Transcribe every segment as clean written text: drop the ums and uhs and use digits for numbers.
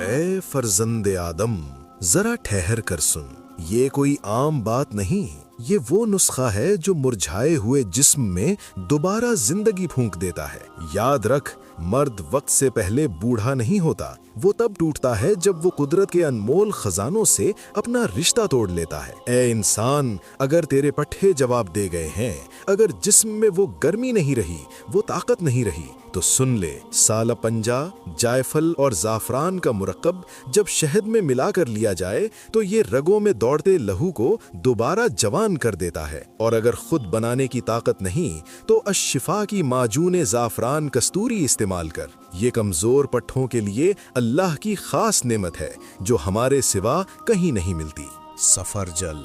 اے فرزند آدم، ذرا ٹھہر کر سن، یہ کوئی عام بات نہیں، یہ وہ نسخہ ہے جو مرجھائے ہوئے جسم میں دوبارہ زندگی پھونک دیتا ہے۔ یاد رکھ، مرد وقت سے پہلے بوڑھا نہیں ہوتا، وہ تب ٹوٹتا ہے جب وہ قدرت کے انمول خزانوں سے اپنا رشتہ توڑ لیتا ہے۔ اے انسان، اگر تیرے پٹھے جواب دے گئے ہیں، اگر جسم میں وہ گرمی نہیں رہی، وہ طاقت نہیں رہی، تو سن لے، سالہ پنجہ، جائفل اور زعفران کا مرکب جب شہد میں ملا کر لیا جائے تو یہ رگوں میں دوڑتے لہو کو دوبارہ جوان کر دیتا ہے، اور اگر خود بنانے کی طاقت نہیں تو الشفا کی معجون زعفران کستوری استعمال کر۔ یہ کمزور پٹھوں کے لیے اللہ کی خاص نعمت ہے جو ہمارے سوا کہیں نہیں ملتی۔ سفرجل،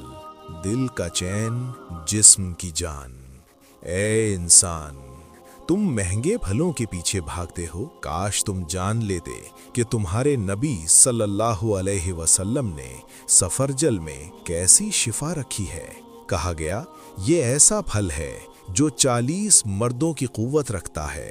دل کا چین، جسم کی جان۔ اے انسان، تم مہنگے پھلوں کے پیچھے بھاگتے ہو، کاش تم جان لیتے کہ تمہارے نبی صلی اللہ علیہ وسلم نے سفرجل میں کیسی شفا رکھی ہے۔ کہا گیا، یہ ایسا پھل ہے جو 40 مردوں کی قوت رکھتا ہے،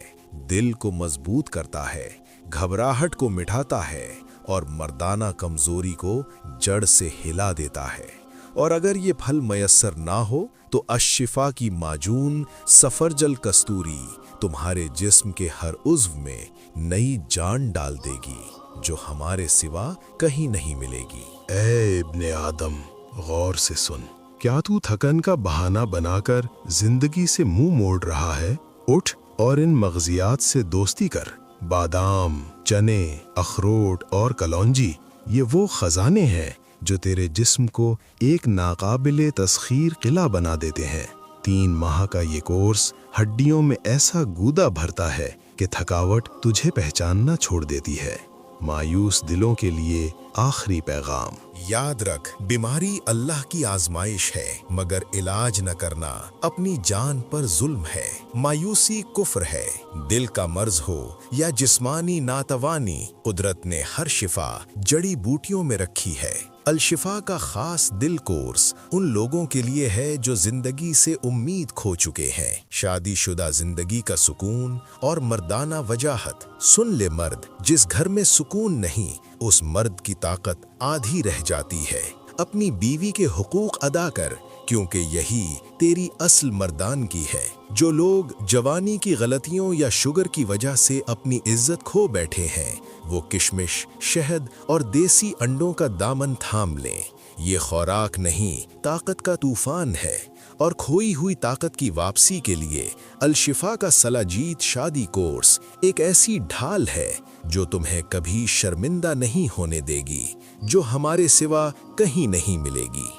دل کو مضبوط کرتا ہے، گھبراہٹ کو مٹھاتا ہے اور مردانہ کمزوری کو جڑ سے ہلا دیتا ہے۔ اور اگر یہ پھل میسر نہ ہو تو الشفا کی معجون سفرجل کستوری تمہارے جسم کے ہر عضو میں نئی جان ڈال دے گی جو ہمارے سوا کہیں نہیں ملے گی۔ اے ابن آدم، غور سے سن، کیا تو تھکن کا بہانہ بنا کر زندگی سے منہ موڑ رہا ہے؟ اٹھ اور ان مغزیات سے دوستی کر۔ بادام، چنے، اخروٹ اور کلونجی، یہ وہ خزانے ہیں جو تیرے جسم کو ایک ناقابل تسخیر قلعہ بنا دیتے ہیں۔ 3 ماہ کا یہ کورس ہڈیوں میں ایسا گودا بھرتا ہے کہ تھکاوٹ تجھے پہچاننا چھوڑ دیتی ہے۔ مایوس دلوں کے لیے آخری پیغام۔ یاد رکھ، بیماری اللہ کی آزمائش ہے، مگر علاج نہ کرنا اپنی جان پر ظلم ہے۔ مایوسی کفر ہے، دل کا مرض ہو یا جسمانی ناتوانی، قدرت نے ہر شفا جڑی بوٹیوں میں رکھی ہے۔ الشفا کا خاص دل کورس ان لوگوں کے لیے ہے جو زندگی سے امید کھو چکے ہیں۔ شادی شدہ زندگی کا سکون اور مردانہ وجاہت۔ سن لے مرد، جس گھر میں سکون نہیں، اس مرد کی طاقت آدھی رہ جاتی ہے۔ اپنی بیوی کے حقوق ادا کر، کیونکہ یہی تیری اصل مردانگی ہے۔ جو لوگ جوانی کی غلطیوں یا شوگر کی وجہ سے اپنی عزت کھو بیٹھے ہیں، وہ کشمش، شہد اور دیسی انڈوں کا دامن تھام لیں۔ یہ خوراک نہیں، طاقت کا طوفان ہے، اور کھوئی ہوئی طاقت کی واپسی کے لیے الشفا کا سلاجیت شادی کورس ایک ایسی ڈھال ہے جو تمہیں کبھی شرمندہ نہیں ہونے دے گی، جو ہمارے سوا کہیں نہیں ملے گی۔